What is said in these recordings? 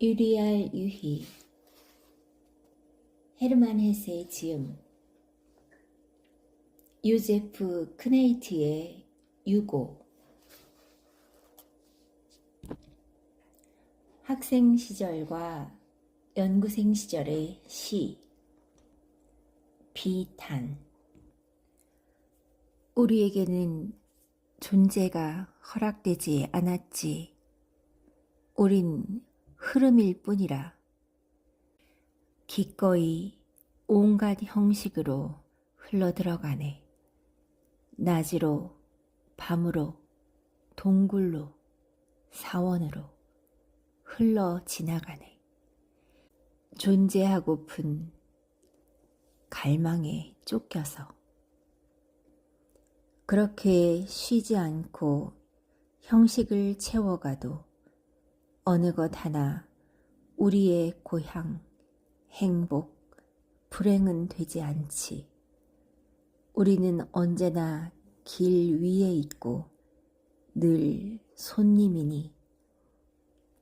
유리알 유희 헤르만 헤세의 지음 요제프 크네이트의 유고 학생 시절과 연구생 시절의 시 비탄 우리에게는 존재가 허락되지 않았지. 우린 흐름일 뿐이라. 기꺼이 온갖 형식으로 흘러들어가네. 낮으로, 밤으로, 동굴로, 사원으로 흘러 지나가네. 존재하고픈 갈망에 쫓겨서. 그렇게 쉬지 않고 형식을 채워가도 어느 것 하나 우리의 고향, 행복, 불행은 되지 않지. 우리는 언제나 길 위에 있고 늘 손님이니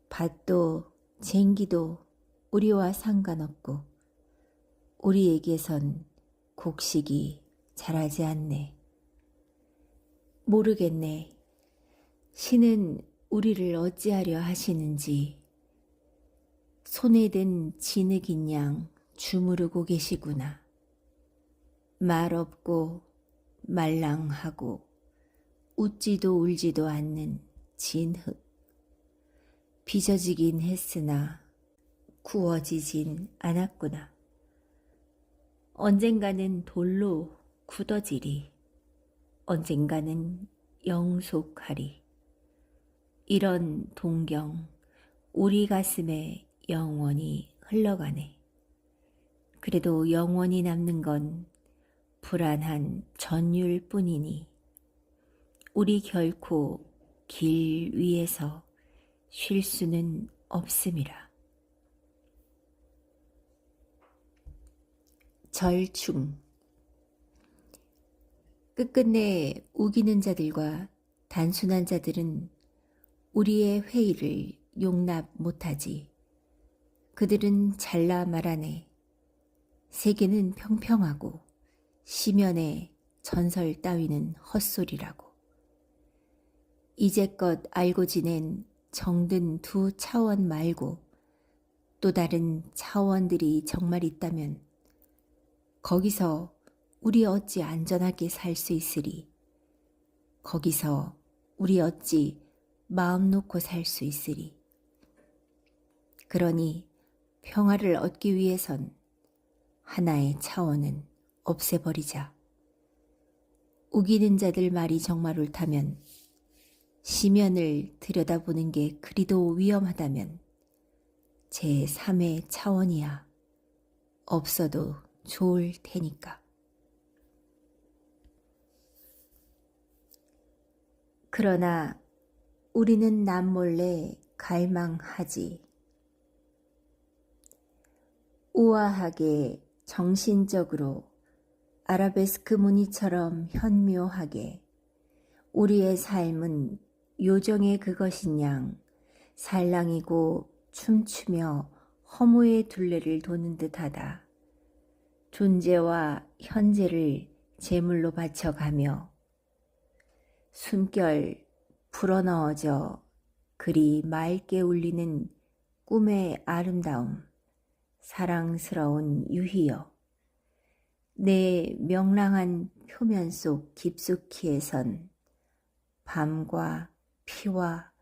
밭도 쟁기도 우리와 상관없고 우리에게선 곡식이 자라지 않네. 모르겠네. 신은 우리를 어찌하려 하시는지. 손에 든 진흙인 양 주무르고 계시구나. 말 없고 말랑하고 웃지도 울지도 않는 진흙. 빚어지긴 했으나 구워지진 않았구나. 언젠가는 돌로 굳어지리. 언젠가는 영속하리. 이런 동경 우리 가슴에 영원히 흘러가네. 그래도 영원히 남는 건 불안한 전율 뿐이니 우리 결코 길 위에서 쉴 수는 없음이라. 절충. 끝끝내 우기는 자들과 단순한 자들은 우리의 회의를 용납 못하지. 그들은 잘라 말하네. 세계는 평평하고 시면의 전설 따위는 헛소리라고. 이제껏 알고 지낸 정든 두 차원 말고 또 다른 차원들이 정말 있다면 거기서 우리 어찌 안전하게 살 수 있으리. 거기서 우리 어찌 마음 놓고 살 수 있으리. 그러니 평화를 얻기 위해선 하나의 차원은 없애버리자. 우기는 자들 말이 정말 옳다면, 시면을 들여다보는 게 그리도 위험하다면 제3의 차원이야 없어도 좋을 테니까. 그러나 우리는 남몰래 갈망하지. 우아하게 정신적으로 아라베스크 무늬처럼 현묘하게 우리의 삶은 요정의 그것인 양 살랑이고 춤추며 허무의 둘레를 도는 듯하다. 존재와 현재를 제물로 바쳐가며 숨결 불어넣어져 그리 맑게 울리는 꿈의 아름다움. 사랑스러운 유희여, 내 명랑한 표면 속 깊숙이에선 밤과 피와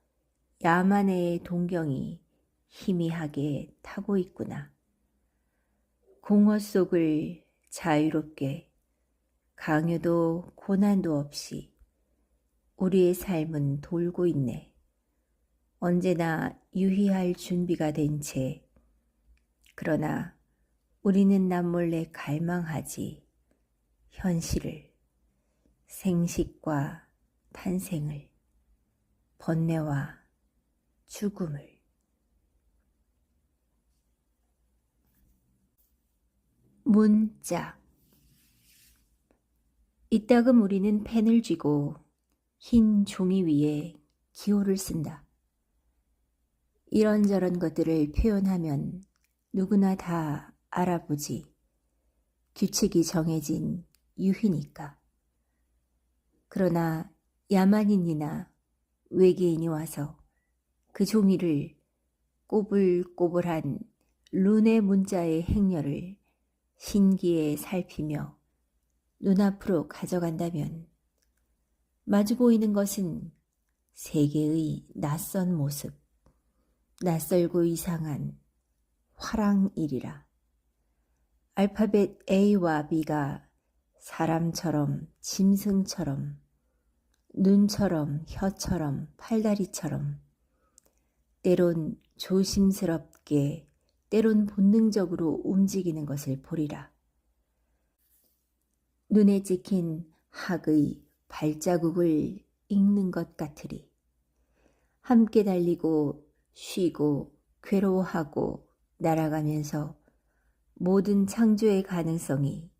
야만의 동경이 희미하게 타고 있구나. 공허 속을 자유롭게 강요도 고난도 없이 우리의 삶은 돌고 있네. 언제나 유희할 준비가 된 채. 그러나 우리는 남몰래 갈망하지. 현실을, 생식과 탄생을, 번뇌와 죽음을. 문자. 이따금 우리는 펜을 쥐고 흰 종이 위에 기호를 쓴다. 이런저런 것들을 표현하면 누구나 다 알아보지. 규칙이 정해진 유희니까. 그러나 야만인이나 외계인이 와서 그 종이를 꼬불꼬불한 룬의 문자의 행렬을 신기해 살피며 눈앞으로 가져간다면 마주 보이는 것은 세계의 낯선 모습, 낯설고 이상한 화랑일이라. 알파벳 A와 B가 사람처럼, 짐승처럼, 눈처럼, 혀처럼, 팔다리처럼, 때론 조심스럽게, 때론 본능적으로 움직이는 것을 보리라. 눈에 찍힌 학의 발자국을 읽는 것 같으리. 함께 달리고 쉬고 괴로워하고 날아가면서 모든 창조의 가능성이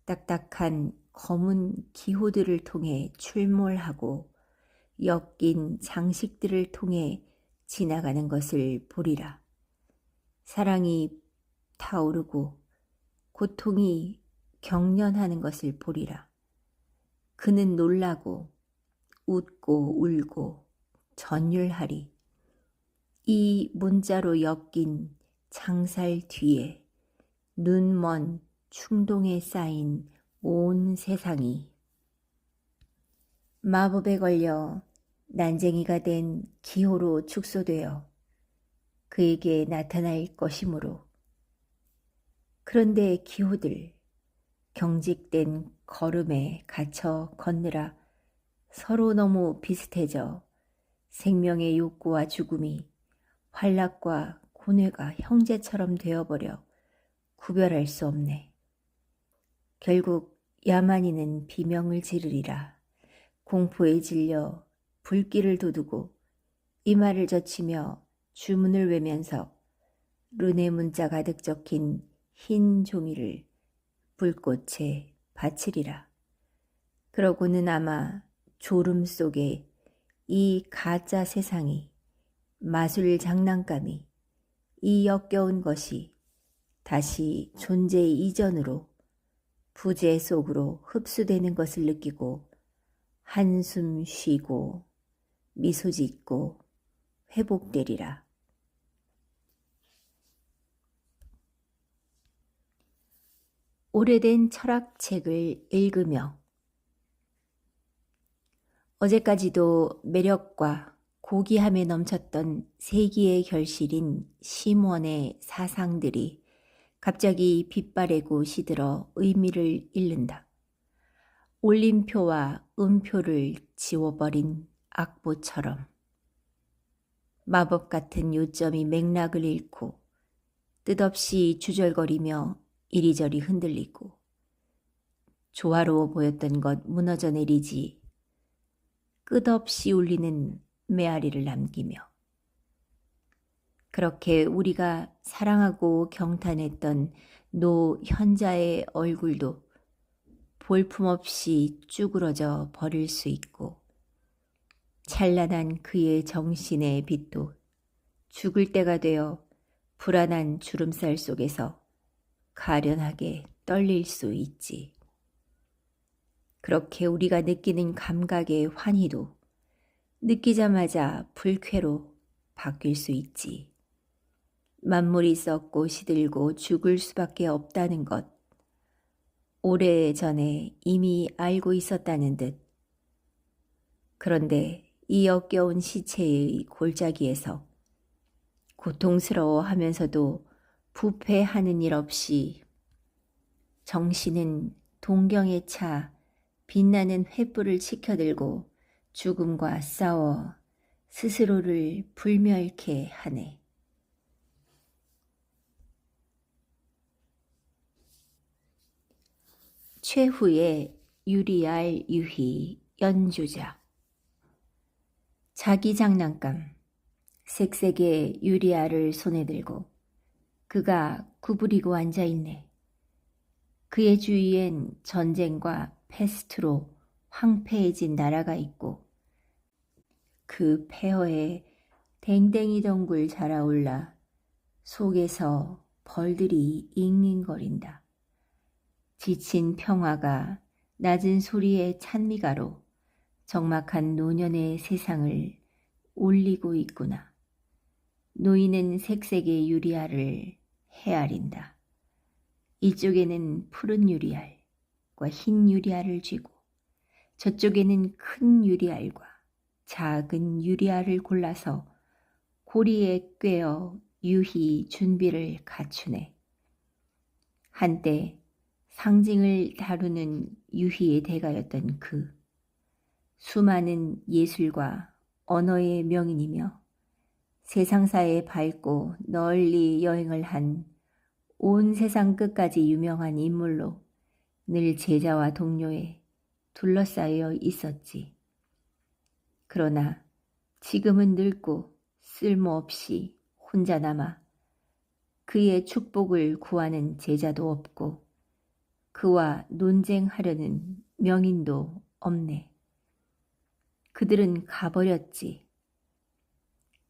딱딱한 검은 기호들을 통해 출몰하고 엮인 장식들을 통해 지나가는 것을 보리라. 사랑이 타오르고 고통이 경련하는 것을 보리라. 그는 놀라고 웃고 울고 전율하리. 이 문자로 엮인 창살 뒤에 눈먼 충동에 쌓인 온 세상이 마법에 걸려 난쟁이가 된 기호로 축소되어 그에게 나타날 것이므로. 그런데 기호들, 경직된 걸음에 갇혀 걷느라 서로 너무 비슷해져 생명의 욕구와 죽음이 환락과 고뇌가 형제처럼 되어버려 구별할 수 없네. 결국 야만인은 비명을 지르리라. 공포에 질려 불길을 돋우고 이마를 젖히며 주문을 외면서 룬의 문자 가득 적힌 흰 종이를 불꽃에 바치리라. 그러고는 아마 졸음 속에 이 가짜 세상이, 마술 장난감이, 이 역겨운 것이 다시 존재 이전으로 부재 속으로 흡수되는 것을 느끼고 한숨 쉬고 미소 짓고 회복되리라. 오래된 철학책을 읽으며 어제까지도 매력과 고귀함에 넘쳤던 세기의 결실인 심원의 사상들이 갑자기 빗바래고 시들어 의미를 잃는다. 올림표와 음표를 지워버린 악보처럼 마법 같은 요점이 맥락을 잃고 뜻없이 주절거리며 이리저리 흔들리고 조화로워 보였던 것 무너져 내리지 끝없이 울리는 메아리를 남기며 그렇게 우리가 사랑하고 경탄했던 노 현자의 얼굴도 볼품없이 쭈그러져 버릴 수 있고 찬란한 그의 정신의 빛도 죽을 때가 되어 불안한 주름살 속에서 가련하게 떨릴 수 있지. 그렇게 우리가 느끼는 감각의 환희도 느끼자마자 불쾌로 바뀔 수 있지. 만물이 썩고 시들고 죽을 수밖에 없다는 것, 오래전에 이미 알고 있었다는 듯. 그런데 이 역겨운 시체의 골짜기에서 고통스러워하면서도 부패하는 일 없이 정신은 동경에 차 빛나는 횃불을 치켜들고 죽음과 싸워 스스로를 불멸케 하네. 최후의 유리알 유희 연주자. 자기 장난감 색색의 유리알을 손에 들고 그가 구부리고 앉아있네. 그의 주위엔 전쟁과 패스트로 황폐해진 나라가 있고 그 폐허에 댕댕이 덩굴 자라올라 속에서 벌들이 잉잉거린다. 지친 평화가 낮은 소리의 찬미가로 적막한 노년의 세상을 울리고 있구나. 노인은 색색의 유리알을 헤아린다. 이쪽에는 푸른 유리알과 흰 유리알을 쥐고 저쪽에는 큰 유리알과 작은 유리알을 골라서 고리에 꿰어 유히 준비를 갖추네. 한때 상징을 다루는 유희의 대가였던 수많은 예술과 언어의 명인이며 세상사에 밝고 널리 여행을 한 온 세상 끝까지 유명한 인물로 늘 제자와 동료에 둘러싸여 있었지. 그러나 지금은 늙고 쓸모없이 혼자 남아 그의 축복을 구하는 제자도 없고 그와 논쟁하려는 명인도 없네. 그들은 가버렸지.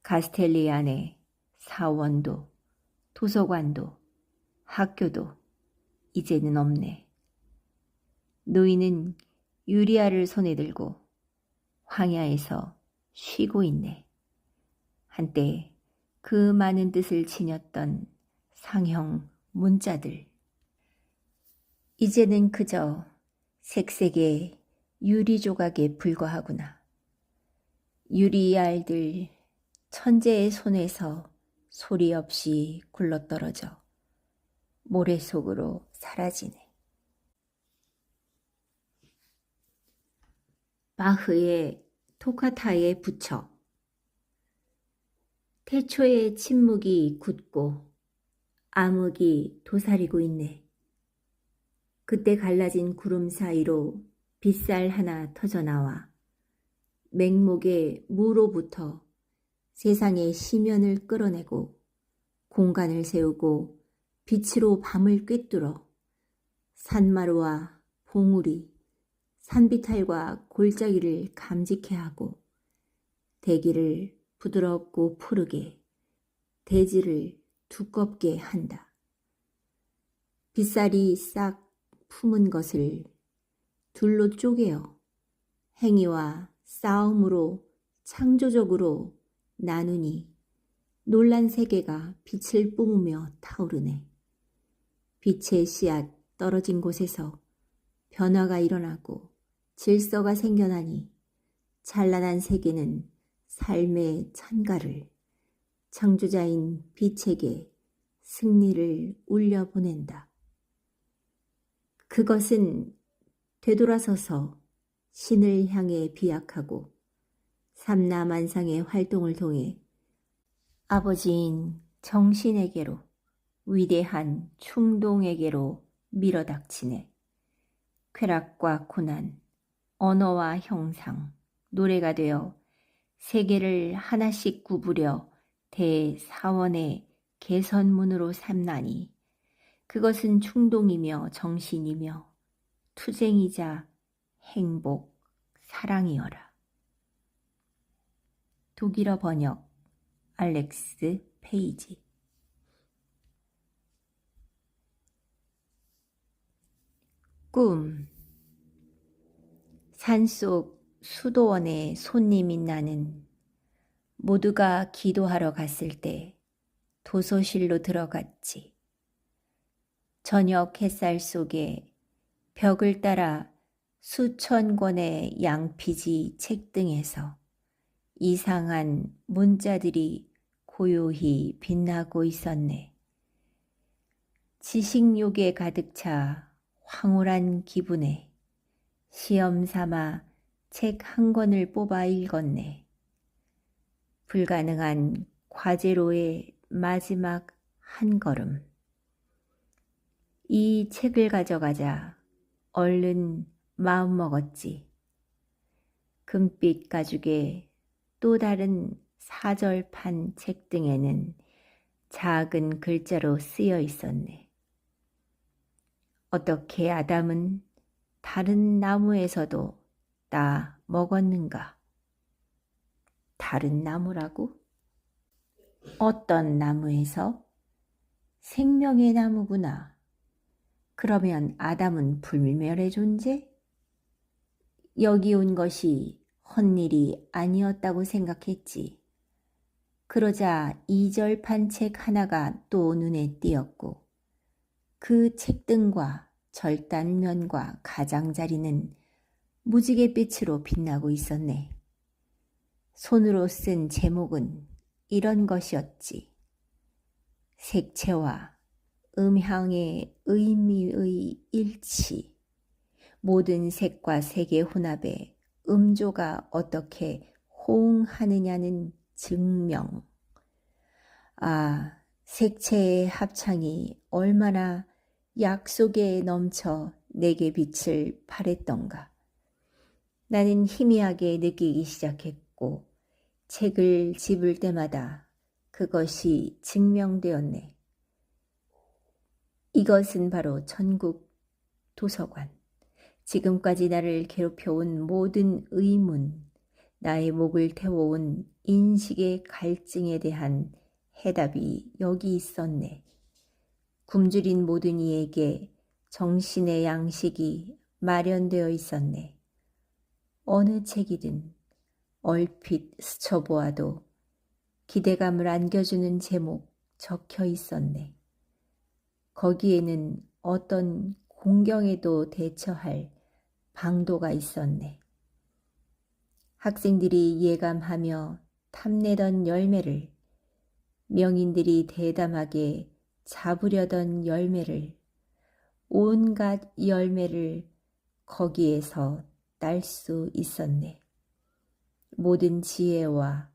가스텔리안에 사원도 도서관도 학교도 이제는 없네. 노인은 유리알을 손에 들고 황야에서 쉬고 있네. 한때 그 많은 뜻을 지녔던 상형 문자들. 이제는 그저 색색의 유리 조각에 불과하구나. 유리알들 천재의 손에서 소리 없이 굴러떨어져 모래 속으로 사라지네. 바흐의 토카타의 부처. 태초의 침묵이 굳고 암흑이 도사리고 있네. 그때 갈라진 구름 사이로 빗살 하나 터져나와 맹목의 무로부터 세상의 시면을 끌어내고 공간을 세우고 빛으로 밤을 꿰뚫어 산마루와 봉우리, 산비탈과 골짜기를 감직해 하고 대기를 부드럽고 푸르게, 대지를 두껍게 한다. 빗살이 싹 품은 것을 둘로 쪼개어 행위와 싸움으로 창조적으로 나누니 놀란 세계가 빛을 뿜으며 타오르네. 빛의 씨앗 떨어진 곳에서 변화가 일어나고 질서가 생겨나니 찬란한 세계는 삶의 찬가를 창조자인 빛에게 승리를 울려보낸다. 그것은 되돌아서서 신을 향해 비약하고 삼라만상의 활동을 통해 아버지인 정신에게로 위대한 충동에게로 밀어닥치네. 쾌락과 고난, 언어와 형상, 노래가 되어 세계를 하나씩 구부려 대사원의 개선문으로 삼나니 그것은 충동이며 정신이며 투쟁이자 행복, 사랑이어라. 독일어 번역 알렉스 페이지. 꿈. 산속 수도원에 손님인 나는 모두가 기도하러 갔을 때 도서실로 들어갔지. 저녁 햇살 속에 벽을 따라 수천 권의 양피지 책등에서 이상한 문자들이 고요히 빛나고 있었네. 지식욕에 가득 차 황홀한 기분에 시험 삼아 책 한 권을 뽑아 읽었네. 불가능한 과제로의 마지막 한 걸음. 이 책을 가져가자 얼른 마음먹었지. 금빛 가죽에 또 다른 사절판 책등에는 작은 글자로 쓰여 있었네. 어떻게 아담은 다른 나무에서도 따 먹었는가? 다른 나무라고? 어떤 나무에서? 생명의 나무구나. 그러면 아담은 불멸의 존재? 여기 온 것이 헛일이 아니었다고 생각했지. 그러자 이절판 책 하나가 또 눈에 띄었고 그 책등과 절단면과 가장자리는 무지갯빛으로 빛나고 있었네. 손으로 쓴 제목은 이런 것이었지. 색채와 음향의 의미의 일치. 모든 색과 색의 혼합에 음조가 어떻게 호응하느냐는 증명. 아, 색채의 합창이 얼마나 약속에 넘쳐 내게 빛을 발했던가. 나는 희미하게 느끼기 시작했고 책을 집을 때마다 그것이 증명되었네. 이것은 바로 천국 도서관. 지금까지 나를 괴롭혀온 모든 의문, 나의 목을 태워온 인식의 갈증에 대한 해답이 여기 있었네. 굶주린 모든 이에게 정신의 양식이 마련되어 있었네. 어느 책이든 얼핏 스쳐보아도 기대감을 안겨주는 제목 적혀 있었네. 거기에는 어떤 공경에도 대처할 방도가 있었네. 학생들이 예감하며 탐내던 열매를, 명인들이 대담하게 잡으려던 열매를, 온갖 열매를 거기에서 딸 수 있었네. 모든 지혜와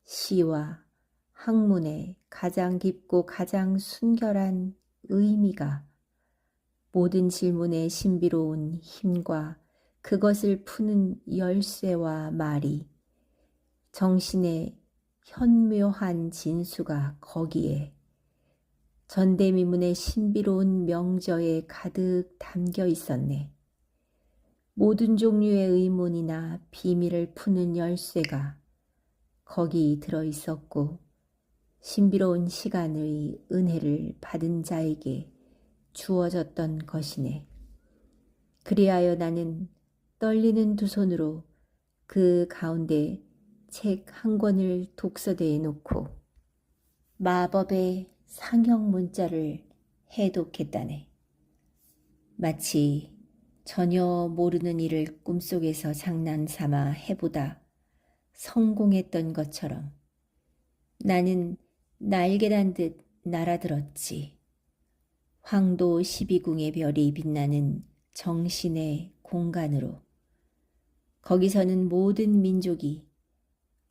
시와 학문의 가장 깊고 가장 순결한 의미가 모든 질문의 신비로운 힘과 그것을 푸는 열쇠와 말이 정신의 현묘한 진수가 거기에 전대미문의 신비로운 명저에 가득 담겨 있었네. 모든 종류의 의문이나 비밀을 푸는 열쇠가 거기 들어 있었고 신비로운 시간의 은혜를 받은 자에게 주어졌던 것이네. 그리하여 나는 떨리는 두 손으로 그 가운데 책 한 권을 독서대에 놓고 마법의 상형 문자를 해독했다네. 마치 전혀 모르는 일을 꿈속에서 장난삼아 해보다 성공했던 것처럼 나는 날개란 듯 날아들었지. 황도 12궁의 별이 빛나는 정신의 공간으로. 거기서는 모든 민족이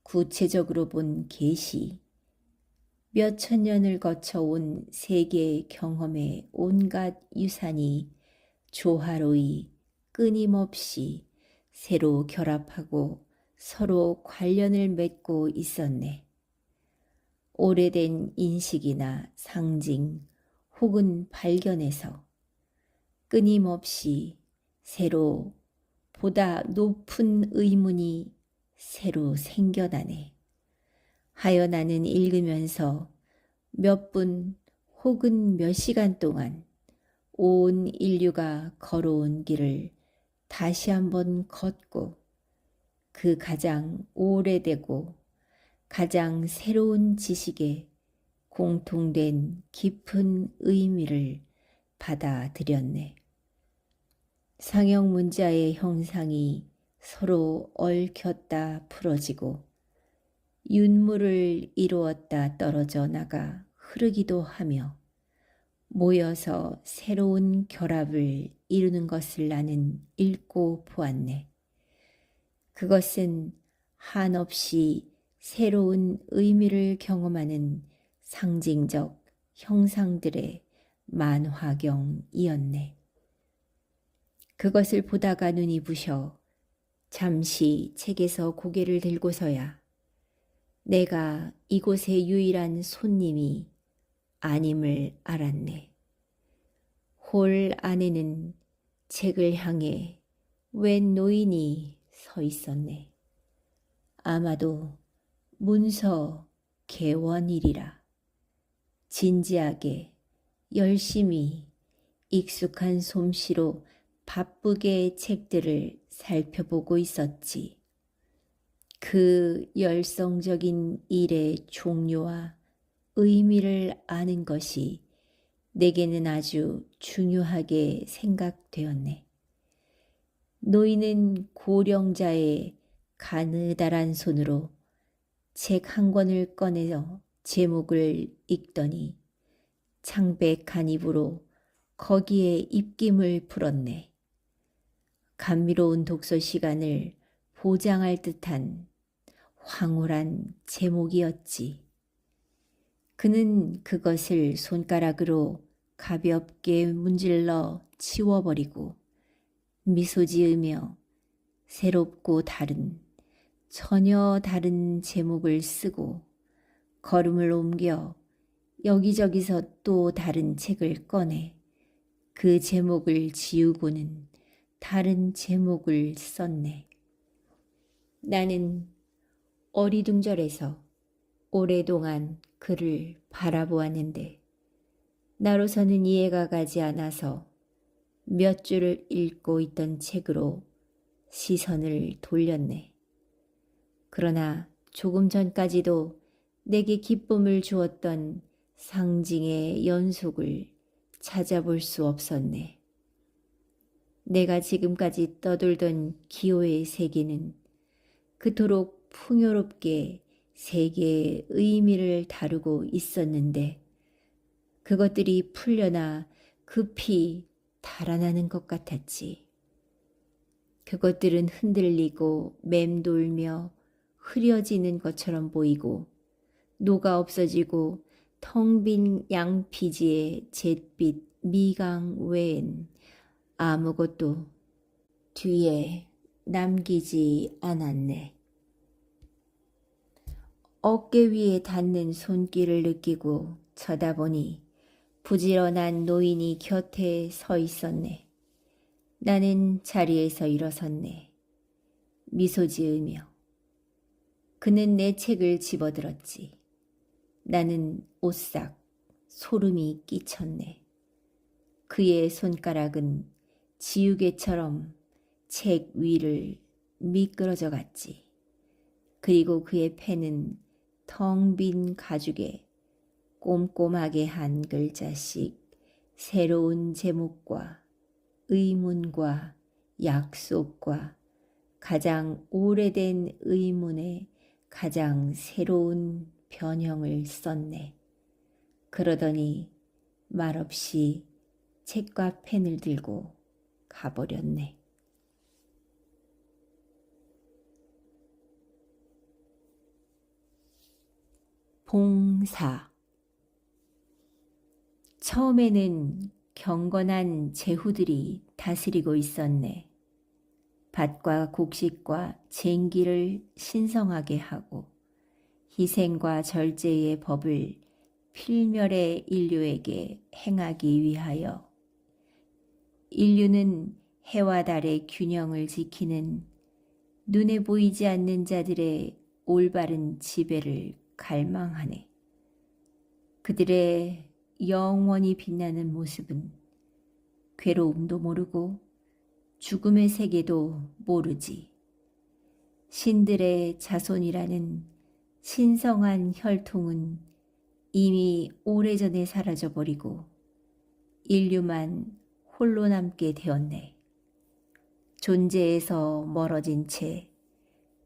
구체적으로 본 계시, 몇 천 년을 거쳐온 세계의 경험의 온갖 유산이 조화로이 끊임없이 새로 결합하고 서로 관련을 맺고 있었네. 오래된 인식이나 상징 혹은 발견에서 끊임없이 새로 보다 높은 의문이 새로 생겨나네. 하여 나는 읽으면서 몇 분 혹은 몇 시간 동안 온 인류가 걸어온 길을 다시 한번 걷고 그 가장 오래되고 가장 새로운 지식에 공통된 깊은 의미를 받아들였네. 상형 문자의 형상이 서로 얽혔다 풀어지고 윤물을 이루었다 떨어져 나가 흐르기도 하며 모여서 새로운 결합을 이루는 것을 나는 읽고 보았네. 그것은 한없이 새로운 의미를 경험하는 상징적 형상들의 만화경이었네. 그것을 보다가 눈이 부셔 잠시 책에서 고개를 들고서야 내가 이곳의 유일한 손님이 아님을 알았네. 홀 안에는 책을 향해 웬 노인이 서 있었네. 아마도 문서 개원이리라. 진지하게 열심히 익숙한 솜씨로 바쁘게 책들을 살펴보고 있었지. 그 열성적인 일의 종류와 의미를 아는 것이 내게는 아주 중요하게 생각되었네. 노인은 고령자의 가느다란 손으로 책 한 권을 꺼내어 제목을 읽더니 창백한 입으로 거기에 입김을 불었네. 감미로운 독서 시간을 보장할 듯한 황홀한 제목이었지. 그는 그것을 손가락으로 가볍게 문질러 치워버리고 미소 지으며 새롭고 전혀 다른 제목을 쓰고 걸음을 옮겨 여기저기서 또 다른 책을 꺼내 그 제목을 지우고는 다른 제목을 썼네. 나는 어리둥절해서 오랫동안 그를 바라보았는데 나로서는 이해가 가지 않아서 몇 줄을 읽고 있던 책으로 시선을 돌렸네. 그러나 조금 전까지도 내게 기쁨을 주었던 상징의 연속을 찾아볼 수 없었네. 내가 지금까지 떠돌던 기호의 세계는 그토록 풍요롭게 세계의 의미를 다루고 있었는데 그것들이 풀려나 급히 달아나는 것 같았지. 그것들은 흔들리고 맴돌며 흐려지는 것처럼 보이고 녹아 없어지고 텅 빈 양피지의 잿빛 미강 외엔 아무것도 뒤에 남기지 않았네. 어깨 위에 닿는 손길을 느끼고 쳐다보니 부지런한 노인이 곁에 서 있었네. 나는 자리에서 일어섰네. 미소 지으며. 그는 내 책을 집어들었지. 나는 오싹 소름이 끼쳤네. 그의 손가락은 지우개처럼 책 위를 미끄러져 갔지. 그리고 그의 펜은 텅 빈 가죽에 꼼꼼하게 한 글자씩 새로운 제목과 의문과 약속과 가장 오래된 의문의 가장 새로운 변형을 썼네. 그러더니 말없이 책과 펜을 들고 가버렸네. 봉사. 처음에는 경건한 제후들이 다스리고 있었네. 밭과 곡식과 쟁기를 신성하게 하고 희생과 절제의 법을 필멸의 인류에게 행하기 위하여 인류는 해와 달의 균형을 지키는 눈에 보이지 않는 자들의 올바른 지배를 갈망하네. 그들의 영원히 빛나는 모습은 괴로움도 모르고 죽음의 세계도 모르지. 신들의 자손이라는 신성한 혈통은 이미 오래전에 사라져버리고 인류만 홀로 남게 되었네. 존재에서 멀어진 채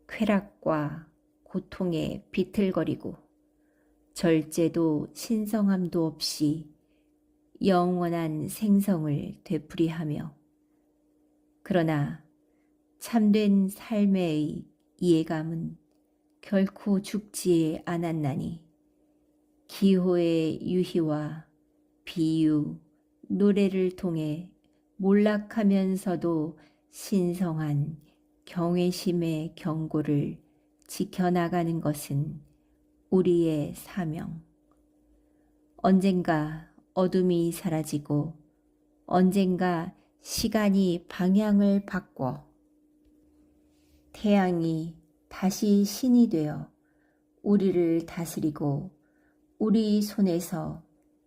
쾌락과 고통에 비틀거리고 절제도 신성함도 없이 영원한 생성을 되풀이하며 그러나 참된 삶의 이해감은 결코 죽지 않았나니 기호의 유희와 비유, 노래를 통해 몰락하면서도 신성한 경외심의 경고를 지켜나가는 것은 우리의 사명. 언젠가 어둠이 사라지고 언젠가 시간이 방향을 바꿔 태양이 다시 신이 되어 우리를 다스리고 우리 손에서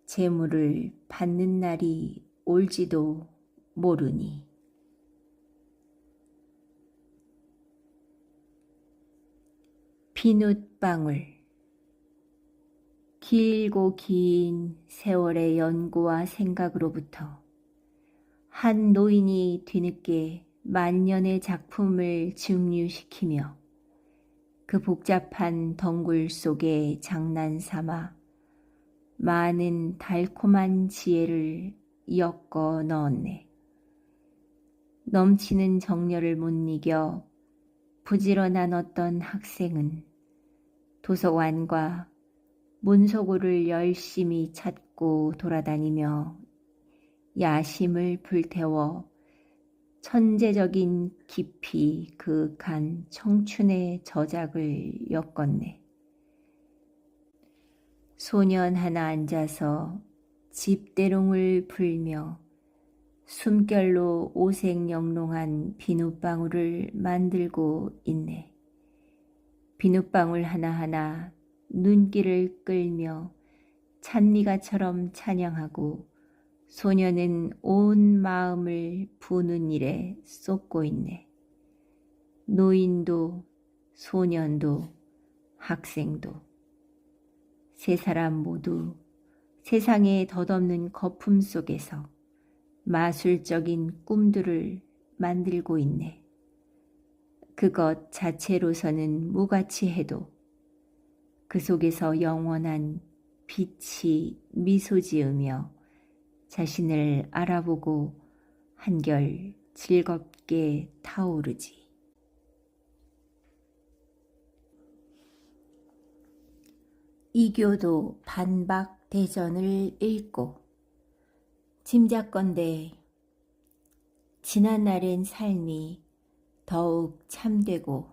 재물을 받는 날이 올지도 모르니. 비눗방울. 길고 긴 세월의 연구와 생각으로부터 한 노인이 뒤늦게 만년의 작품을 증류시키며 그 복잡한 덩굴 속에 장난삼아 많은 달콤한 지혜를 엮어 넣었네. 넘치는 정열을 못 이겨 부지런한 어떤 학생은 도서관과 문서고를 열심히 찾고 돌아다니며 야심을 불태워 천재적인 깊이 그윽한 청춘의 저작을 엮었네. 소년 하나 앉아서 집대롱을 불며 숨결로 오색영롱한 비눗방울을 만들고 있네. 비눗방울 하나하나 눈길을 끌며 찬미가처럼 찬양하고 소년은 온 마음을 부는 일에 쏟고 있네. 노인도 소년도 학생도 세 사람 모두 세상의 덧없는 거품 속에서 마술적인 꿈들을 만들고 있네. 그것 자체로서는 무가치해도 그 속에서 영원한 빛이 미소 지으며 자신을 알아보고 한결 즐겁게 타오르지. 이교도 반박대전을 읽고 짐작건대 지난날엔 삶이 더욱 참되고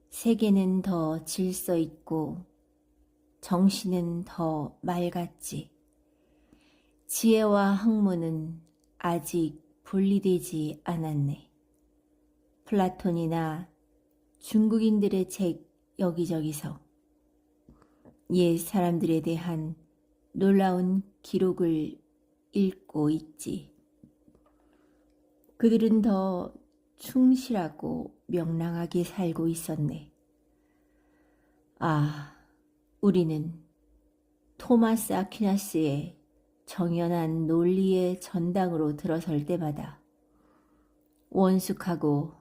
세계는 더 질서있고 정신은 더 맑았지. 지혜와 학문은 아직 분리되지 않았네. 플라톤이나 중국인들의 책 여기저기서 옛 사람들에 대한 놀라운 기록을 읽고 있지. 그들은 더 충실하고 명랑하게 살고 있었네. 아, 우리는 토마스 아퀴나스의 정연한 논리의 전당으로 들어설 때마다 원숙하고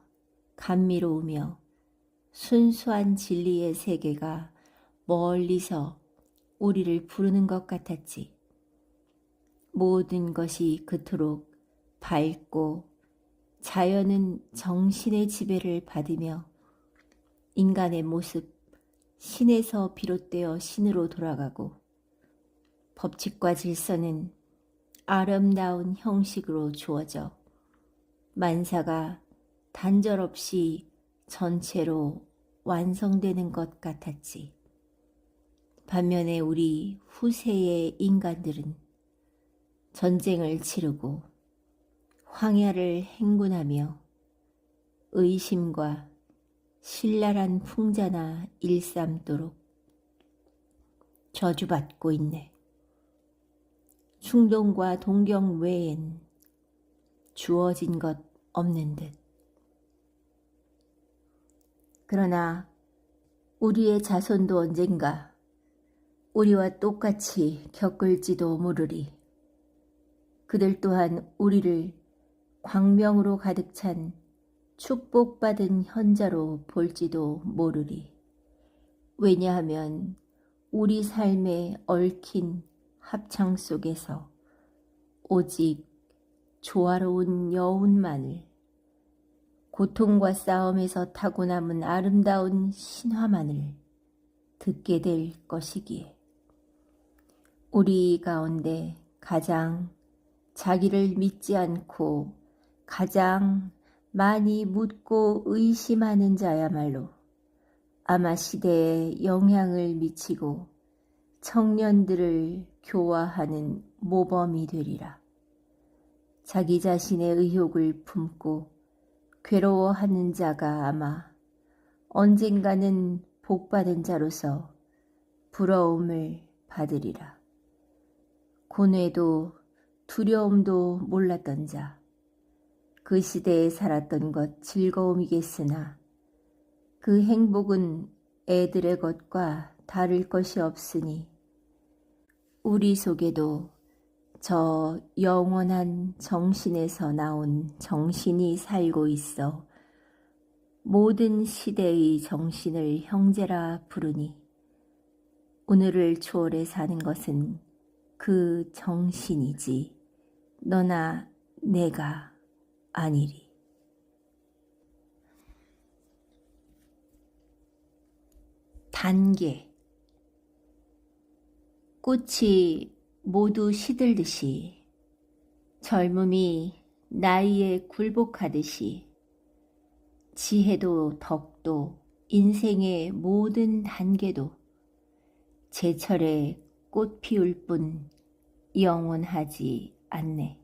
감미로우며 순수한 진리의 세계가 멀리서 우리를 부르는 것 같았지. 모든 것이 그토록 밝고 자연은 정신의 지배를 받으며 인간의 모습, 신에서 비롯되어 신으로 돌아가고 법칙과 질서는 아름다운 형식으로 주어져 만사가 단절없이 전체로 완성되는 것 같았지. 반면에 우리 후세의 인간들은 전쟁을 치르고 황야를 행군하며 의심과 신랄한 풍자나 일삼도록 저주받고 있네. 충동과 동경 외엔 주어진 것 없는 듯. 그러나 우리의 자손도 언젠가 우리와 똑같이 겪을지도 모르리. 그들 또한 우리를 광명으로 가득 찬 축복받은 현자로 볼지도 모르리. 왜냐하면 우리 삶에 얽힌 합창 속에서 오직 조화로운 여운만을, 고통과 싸움에서 타고 남은 아름다운 신화만을 듣게 될 것이기에 우리 가운데 가장 자기를 믿지 않고 가장 많이 묻고 의심하는 자야말로 아마 시대에 영향을 미치고 청년들을 교화하는 모범이 되리라. 자기 자신의 의욕을 품고 괴로워하는 자가 아마 언젠가는 복받은 자로서 부러움을 받으리라. 고뇌도 두려움도 몰랐던 자, 그 시대에 살았던 것 즐거움이겠으나 그 행복은 애들의 것과 다를 것이 없으니 우리 속에도 저 영원한 정신에서 나온 정신이 살고 있어 모든 시대의 정신을 형제라 부르니 오늘을 초월해 사는 것은 그 정신이지 너나 내가 아니리. 단계. 꽃이 모두 시들듯이 젊음이 나이에 굴복하듯이 지혜도 덕도 인생의 모든 단계도 제철에 꽃 피울 뿐 영원하지 않네.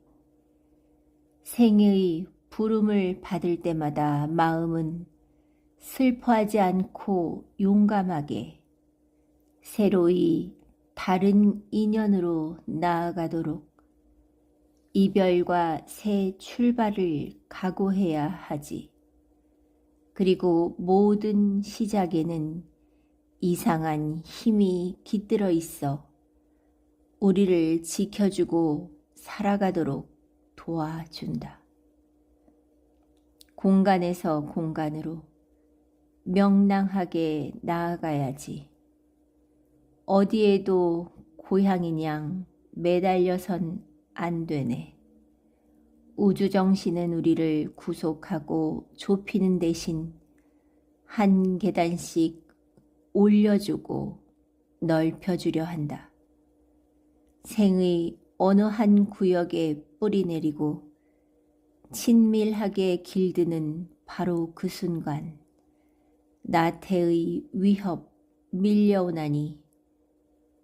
생의 부름을 받을 때마다 마음은 슬퍼하지 않고 용감하게 새로이 다른 인연으로 나아가도록 이별과 새 출발을 각오해야 하지. 그리고 모든 시작에는 이상한 힘이 깃들어 있어 우리를 지켜주고 살아가도록 도와준다. 공간에서 공간으로 명랑하게 나아가야지. 어디에도 고향인 양 매달려선 안 되네. 우주정신은 우리를 구속하고 좁히는 대신 한 계단씩 올려주고 넓혀주려 한다. 생의 어느 한 구역에 뿌리 내리고 친밀하게 길드는 바로 그 순간 나태의 위협 밀려오나니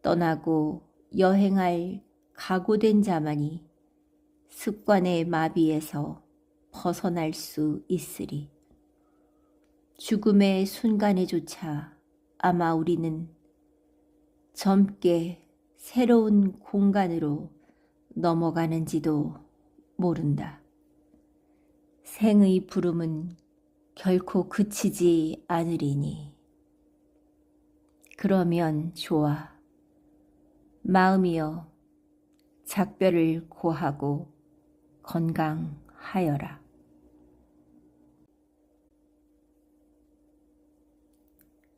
떠나고 여행할 각오된 자만이 습관의 마비에서 벗어날 수 있으리. 죽음의 순간에조차 아마 우리는 젊게 새로운 공간으로 넘어가는지도 모른다. 생의 부름은 결코 그치지 않으리니. 그러면 좋아. 마음이여 작별을 고하고 건강하여라.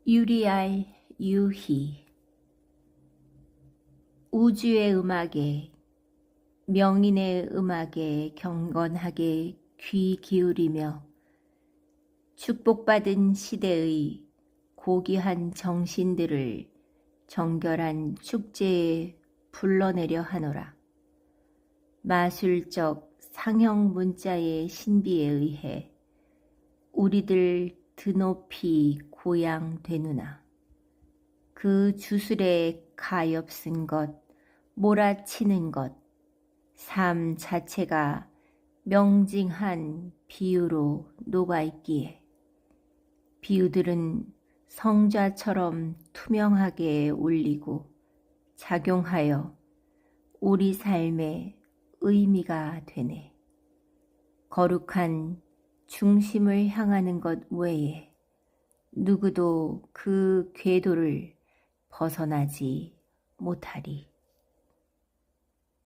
유리알 유희. 우주의 음악에 명인의 음악에 경건하게 귀 기울이며 축복받은 시대의 고귀한 정신들을 정결한 축제에 불러내려 하노라. 마술적 상형 문자의 신비에 의해 우리들 드높이 고양되누나 그 주술에 가엾은 것, 몰아치는 것, 삶 자체가 명징한 비유로 녹아있기에 비유들은 성자처럼 투명하게 울리고 작용하여 우리 삶의 의미가 되네. 거룩한 중심을 향하는 것 외에 누구도 그 궤도를 벗어나지 못하리.